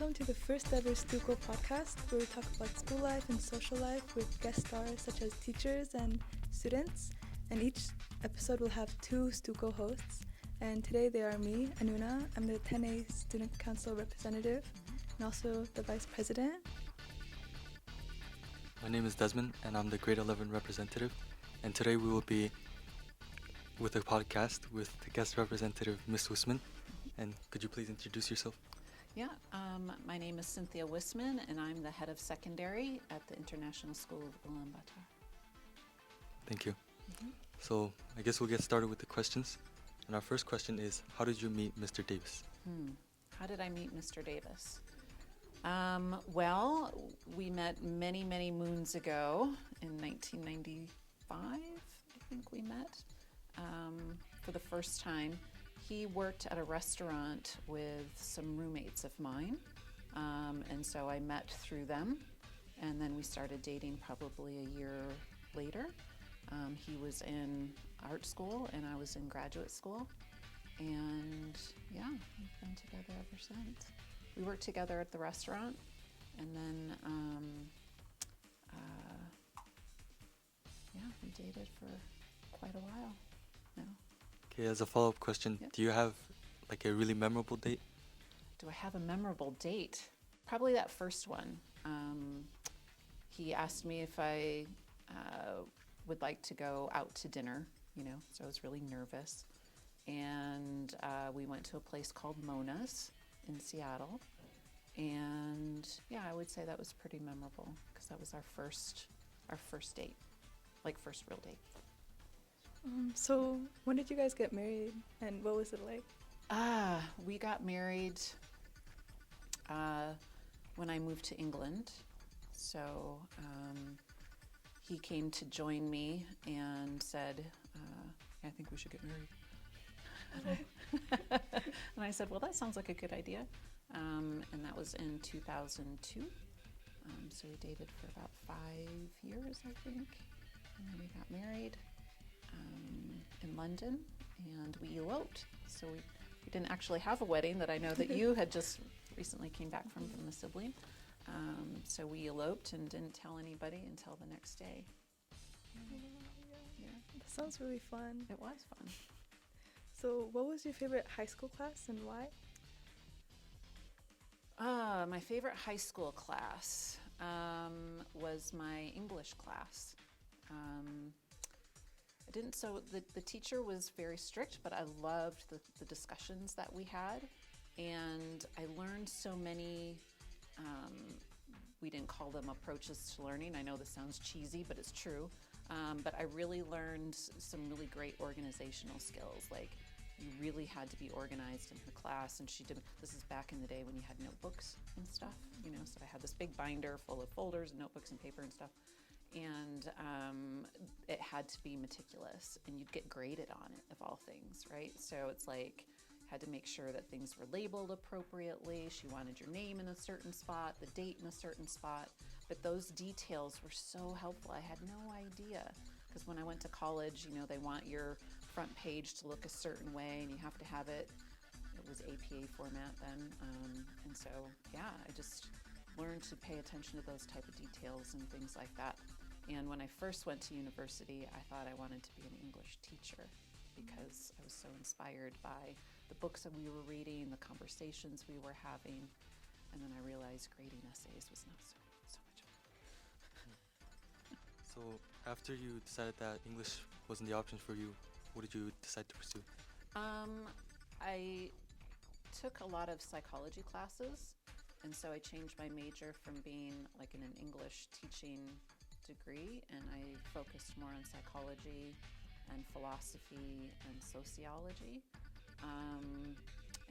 welcome to the first ever StuCo podcast where we talk about school life and social life with guest stars such as teachers and students. And each episode will have two StuCo hosts. And today they are me, Anuna. I'm the 10A Student Council representative and also the vice president. My name is Desmond and I'm the grade 11 representative. And today we will be with a podcast with the guest representative, Ms. Wissman. And could you please introduce yourself? Yeah, my name is Cynthia Wissman, and I'm the head of secondary at the International School of Ulaanbaatar. Thank you. So I guess we'll get started with the questions. And our first question is, how did you meet Mr. Davis? How did I meet Mr. Davis? Well, we met many, many moons ago in 1995, I think we met for the first time. He worked at a restaurant with some roommates of mine, and so I met through them, and then we started dating probably a year later. He was in art school and I was in graduate school, and yeah, we've been together ever since. We worked together at the restaurant, and then we dated for quite a while now. Okay, as a follow-up question, Yep. do you have like a really memorable date? Do I have a memorable date? Probably that first one. He asked me if I would like to go out to dinner, so I was really nervous. And we went to a place called Mona's in Seattle. And yeah, I would say that was pretty memorable because that was our first date, like first real date. So when did you guys get married and what was it like? We got married when I moved to England. So he came to join me and said, I think we should get married. And I said, well, that sounds like a good idea. And that was in 2002. So we dated for about 5 years, I think. And then we got married in London, and we eloped. So we didn't actually have a wedding that I know that you had just recently came back from the sibling. So we eloped and didn't tell anybody until the next day. Yeah. That sounds really fun. It was fun. So what was your favorite high school class and why? My favorite high school class was my English class. The teacher was very strict, but I loved the discussions that we had, and I learned so many, we didn't call them approaches to learning. I know this sounds cheesy, but it's true. But I really learned some really great organizational skills. Like, you really had to be organized in her class, and this is back in the day when you had notebooks and stuff, so I had this big binder full of folders and notebooks and paper and stuff. And it had to be meticulous, and you'd get graded on it, of all things, right? So it's like, had to make sure that things were labeled appropriately. She wanted your name in a certain spot, the date in a certain spot, but those details were so helpful. I had no idea, because when I went to college, they want your front page to look a certain way, and you have to have it was APA format then, and so, yeah, I just learned to pay attention to those type of details and things like that. And when I first went to university, I thought I wanted to be an English teacher because I was so inspired by the books that we were reading, the conversations we were having, and then I realized grading essays was not so much fun. So after you decided that English wasn't the option for you, what did you decide to pursue? I took a lot of psychology classes, and so I changed my major from being like in an English teaching degree, and I focused more on psychology and philosophy and sociology.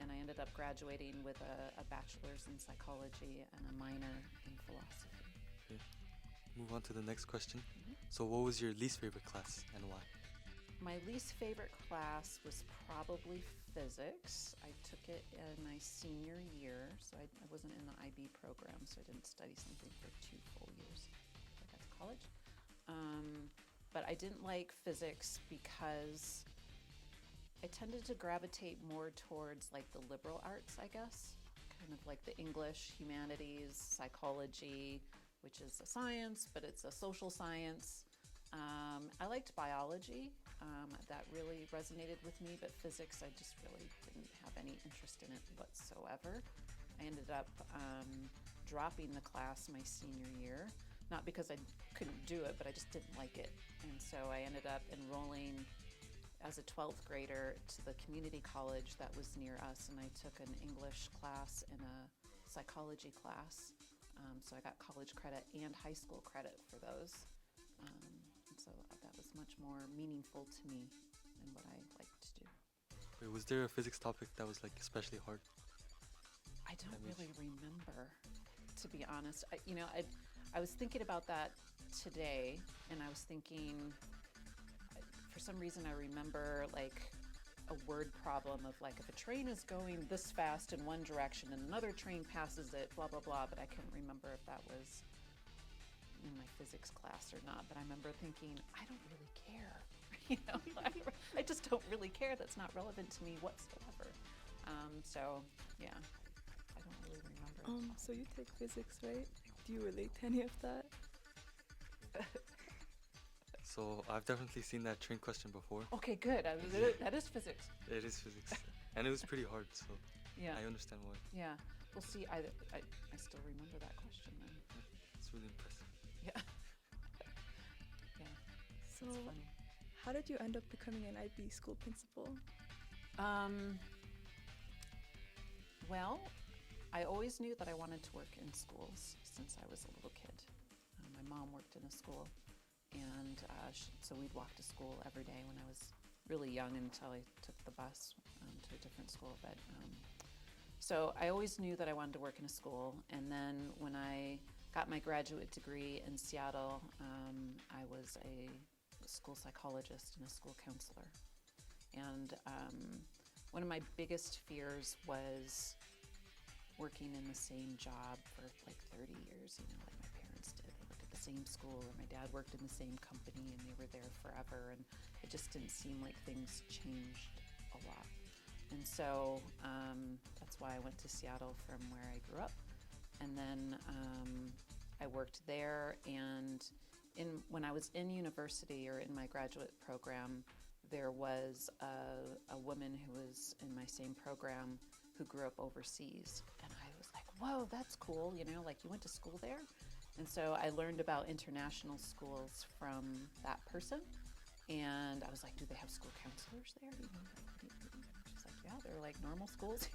And I ended up graduating with a bachelor's in psychology and a minor in philosophy. Okay. Move on to the next question. So what was your least favorite class and why? My least favorite class was probably physics. I took it in my senior year, so I wasn't in the IB program, so I didn't study something for 2 full years. I got to college. But I didn't like physics because I tended to gravitate more towards like the liberal arts, I guess, kind of like the English, humanities, psychology, which is a science, but it's a social science. I liked biology. That really resonated with me, but physics, I just really didn't have any interest in it whatsoever. I ended up dropping the class my senior year, not because I couldn't do it, but I just didn't like it. And so I ended up enrolling as a 12th grader to the community college that was near us, and I took an English class and a psychology class. So I got college credit and high school credit for those. And so that was much more meaningful to me than what I liked to do. Wait, was there a physics topic that was like especially hard? I don't really remember, to be honest. I was thinking about that today, and I was thinking, for some reason I remember like a word problem of like if a train is going this fast in one direction and another train passes it, blah, blah, blah, but I couldn't remember if that was in my physics class or not. But I remember thinking, I don't really care. I just don't really care. That's not relevant to me whatsoever. So, yeah, I don't really remember. So you take physics, right? Do you relate to any of that? So I've definitely seen that train question before. Okay, good. That is physics. It is physics. And it was pretty hard, so Yeah. I understand why. Yeah. Well, see, I still remember that question then. It's really impressive. Yeah. Yeah. So It's funny. how did you end up becoming an IB school principal? Well, I always knew that I wanted to work in schools since I was a little kid. My mom worked in a school, and so we'd walk to school every day when I was really young until I took the bus to a different school. But so I always knew that I wanted to work in a school. And then when I got my graduate degree in Seattle, I was a school psychologist and a school counselor. And one of my biggest fears was working in the same job for like 30 years, like my parents did. They worked at the same school, or my dad worked in the same company, and they were there forever. And it just didn't seem like things changed a lot. And so that's why I went to Seattle from where I grew up. And then I worked there, and when I was in university or in my graduate program, there was a woman who was in my same program who grew up overseas. And I was like, whoa, that's cool, like you went to school there? And so I learned about international schools from that person. And I was like, do they have school counselors there? She's like, yeah, they're like normal schools,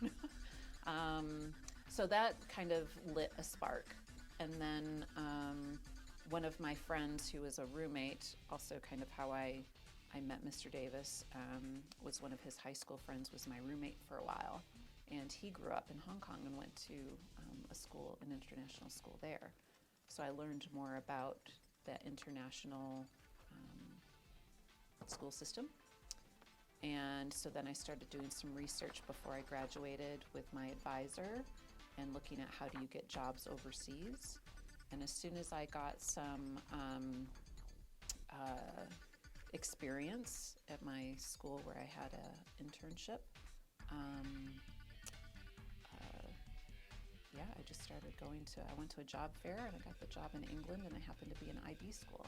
So that kind of lit a spark. And then one of my friends who was a roommate, also kind of how I met Mr. Davis, was one of his high school friends, was my roommate for a while. And he grew up in Hong Kong and went to an international school there. So I learned more about the international school system. And so then I started doing some research before I graduated with my advisor and looking at how do you get jobs overseas. And as soon as I got some experience at my school where I had an internship, I just started I went to a job fair and I got the job in England, and I happened to be in IB school.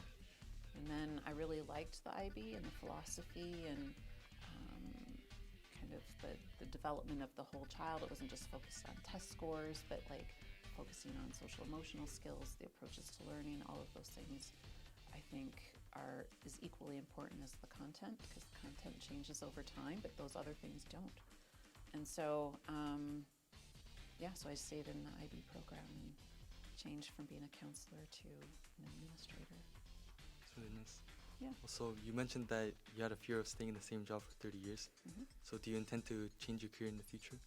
And then I really liked the IB and the philosophy and kind of the development of the whole child. It wasn't just focused on test scores, but like focusing on social emotional skills, the approaches to learning, all of those things I think is equally important as the content, because the content changes over time, but those other things don't. And so so I stayed in the IB program and changed from being a counselor to an administrator. That's really nice. Yeah. Also, you mentioned that you had a fear of staying in the same job for 30 years. Mm-hmm. So do you intend to change your career in the future?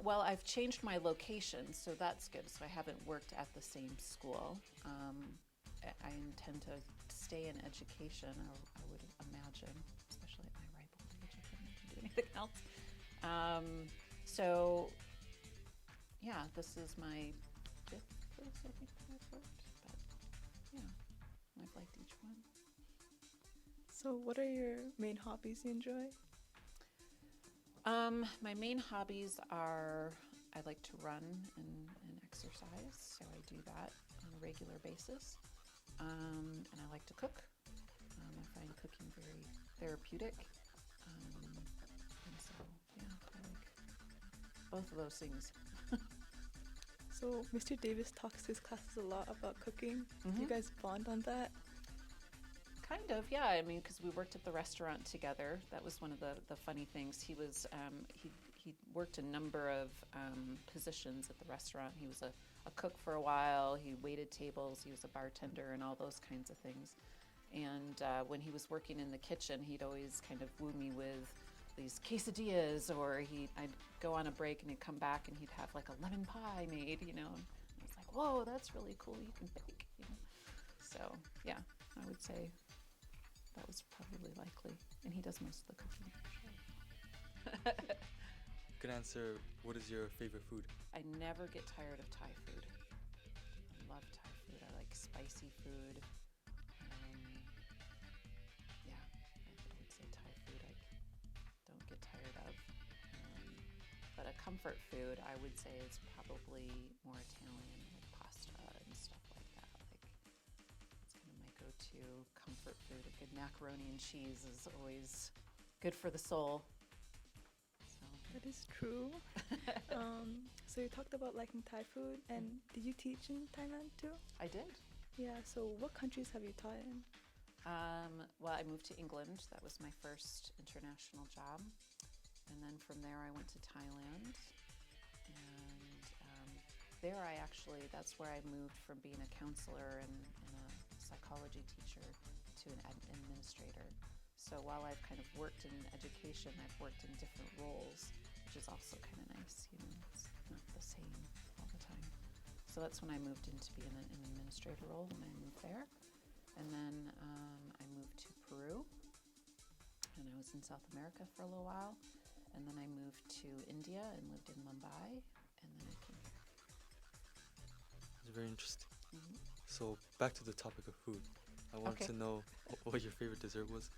Well, I've changed my location, so that's good. So I haven't worked at the same school. I intend to stay in education, I would imagine, especially at my ripe old age. I couldn't do anything else. This is my 5th place, I think, that I've worked. But I've liked each one. So what are your main hobbies you enjoy? My main hobbies are I like to run and exercise, so I do that on a regular basis. And I like to cook. I find cooking very therapeutic. And so, yeah, I like both of those things. So Mr. Davis talks to his classes a lot about cooking. Do you Mhm. guys bond on that? Kind of, yeah. I mean, because we worked at the restaurant together. That was one of the funny things. He worked a number of positions at the restaurant. He was a cook for a while. He waited tables. He was a bartender and all those kinds of things. And when he was working in the kitchen, he'd always kind of woo me with these quesadillas, or I'd go on a break and he'd come back and he'd have like a lemon pie made, you know. And I was like, whoa, that's really cool. You can bake, you know. So yeah, I would say that was probably likely. And he does most of the cooking. Good answer. What is your favorite food? I never get tired of Thai food. I love Thai food. I like spicy food. Yeah, I would say Thai food I don't get tired of. But a comfort food, I would say, is probably more Italian, like pasta and stuff like that. Like, it's kind of my go-to comfort food. A good macaroni and cheese is always good for the soul. So. That is true. So you talked about liking Thai food, and did you teach in Thailand too? I did. Yeah, so what countries have you taught in? Well, I moved to England. That was my first international job. And then from there, I went to Thailand. And that's where I moved from being a counselor and a psychology teacher to an administrator. So while I've kind of worked in education, I've worked in different roles, which is also kind of nice. You know, it's not the same all the time. So that's when I moved into being an administrator role, when I moved there. And then I moved to Peru, and I was in South America for a little while. And then I moved to India and lived in Mumbai, and then I came here. It's very interesting. Mm-hmm. So back to the topic of food. I wanted Okay. to know what your favorite dessert was.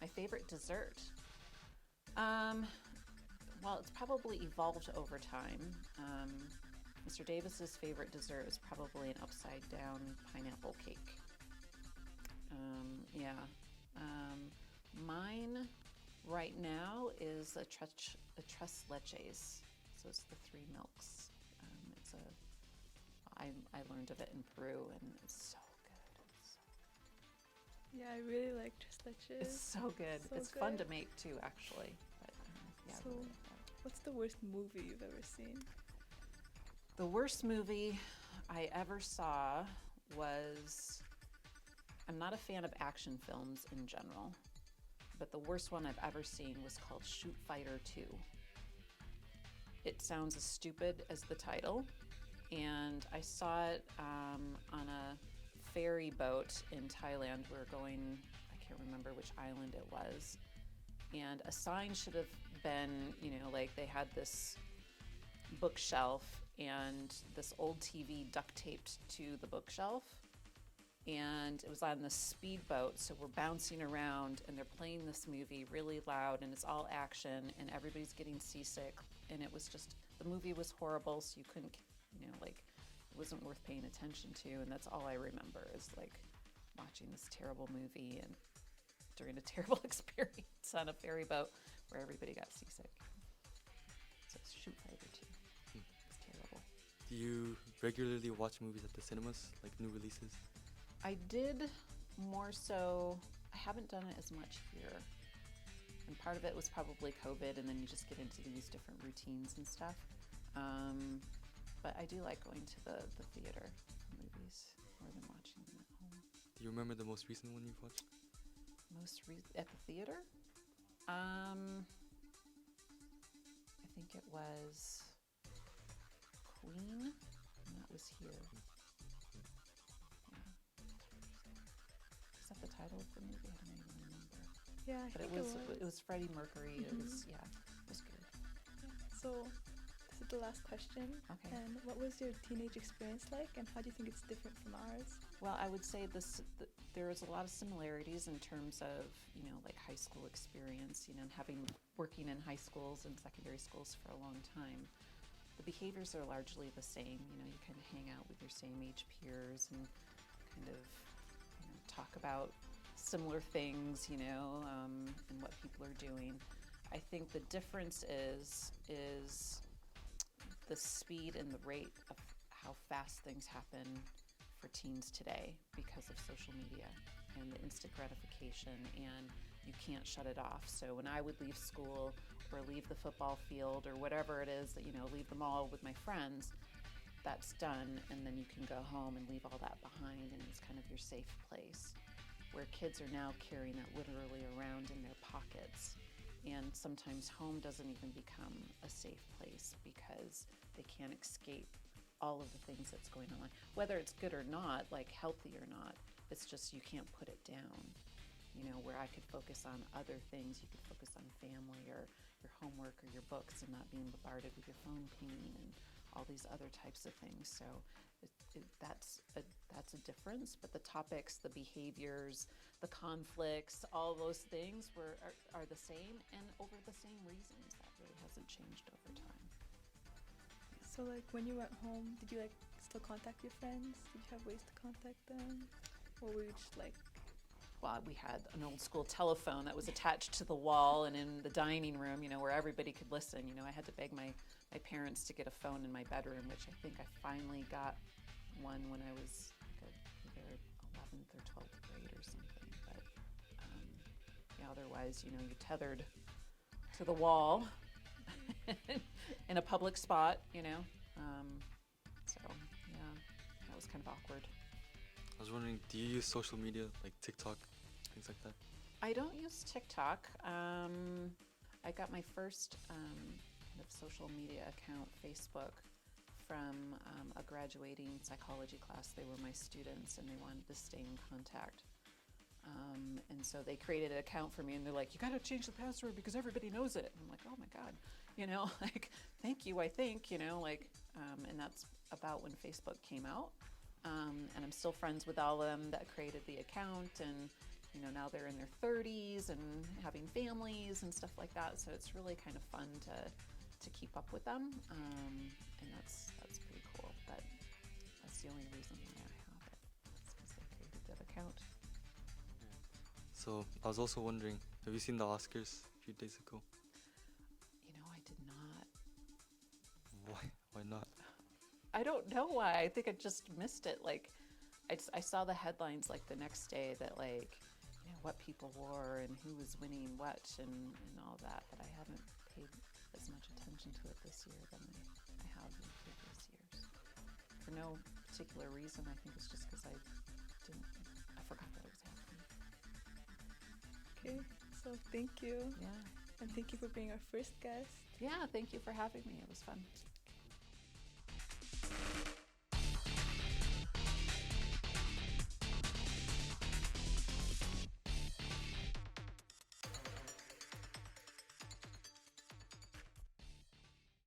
My favorite dessert? Well, it's probably evolved over time. Mr. Davis's favorite dessert is probably an upside down pineapple cake. Yeah. Mine right now is a tres leches. So it's the three milks. I learned of it in Peru, and it's so good. Yeah, I really like tres leches. It's so good. So It's good. fun to make too, actually. But yeah, So- I really like that. What's the worst movie you've ever seen? The worst movie I ever saw was, I'm not a fan of action films in general, but the worst one I've ever seen was called Shoot Fighter 2. It sounds as stupid as the title, and I saw it on a ferry boat in Thailand. We were going, I can't remember which island it was, and a sign should have been, you know, like they had this bookshelf and this old TV duct taped to the bookshelf, and it was on the speedboat, so we're bouncing around and they're playing this movie really loud, and it's all action and everybody's getting seasick, and it was just, the movie was horrible, so you couldn't, you know, like, it wasn't worth paying attention to, and that's all I remember is like watching this terrible movie and during a terrible experience on a ferry boat where everybody got seasick. So Shoot Fighter 2. It's terrible. Do you regularly watch movies at the cinemas, like new releases? I did more so, I haven't done it as much here. And part of it was probably COVID, and then you just get into these different routines and stuff. But I do like going to the theater for movies more than watching them at home. Do you remember the most recent one you've watched? At the theater? I think it was Queen, and that was here. Yeah. Is that the title of the movie? I don't even remember. Yeah, I But think it was Freddie Mercury. It was, yeah, it was good. So, this with the last question. Okay. And what was your teenage experience like, and how do you think it's different from ours? Well, I would say there is a lot of similarities in terms of, like high school experience, and working in high schools and secondary schools for a long time. The behaviors are largely the same. You kind of hang out with your same age peers and kind of, talk about similar things, and what people are doing. I think the difference is the speed and the rate of how fast things happen for teens today because of social media and the instant gratification, and you can't shut it off. So when I would leave school or leave the football field or whatever it is that, leave the mall with my friends, that's done, and then you can go home and leave all that behind, and it's kind of your safe place. Where kids are now carrying it literally around in their pockets, and sometimes home doesn't even become a safe place because they can't escape all of the things that's going on, whether it's good or not, like healthy or not. It's just you can't put it down. Where I could focus on other things, you could focus on family or your homework or your books and not being bombarded with your phone pinging and all these other types of things. So that's a difference. But the topics, the behaviors, the conflicts, all those things are the same and over the same reasons. That really hasn't changed over time. So like when you went home, did you like still contact your friends? Did you have ways to contact them? Or were you just like... Well, we had an old school telephone that was attached to the wall and in the dining room, where everybody could listen. I had to beg my parents to get a phone in my bedroom, which I think I finally got one when I was either 11th or 12th grade or something. But otherwise, you're tethered to the wall in a public spot, So, yeah, that was kind of awkward. I was wondering, do you use social media like TikTok, things like that? I don't use TikTok. I got my first kind of social media account, Facebook, from a graduating psychology class. They were my students and they wanted to stay in contact. And so they created an account for me and they're like, you got to change the password because everybody knows it. And I'm like, oh my God, like, thank you, I think, and that's about when Facebook came out. And I'm still friends with all of them that created the account, and now they're in their 30s and having families and stuff like that. So it's really kind of fun to keep up with them, and that's pretty cool. But that's the only reason why I have it. It's because they created that account. So I was also wondering, have you seen the Oscars a few days ago? I did not. Why not? I don't know why. I think I just missed it. Like, I saw the headlines like the next day that what people wore and who was winning what and all that, but I haven't paid as much attention to it this year than I have in previous years. For no particular reason. I think it's just because I forgot that it was happening. Okay, so thank you. Yeah. And thank you for being our first guest. Yeah, thank you for having me. It was fun.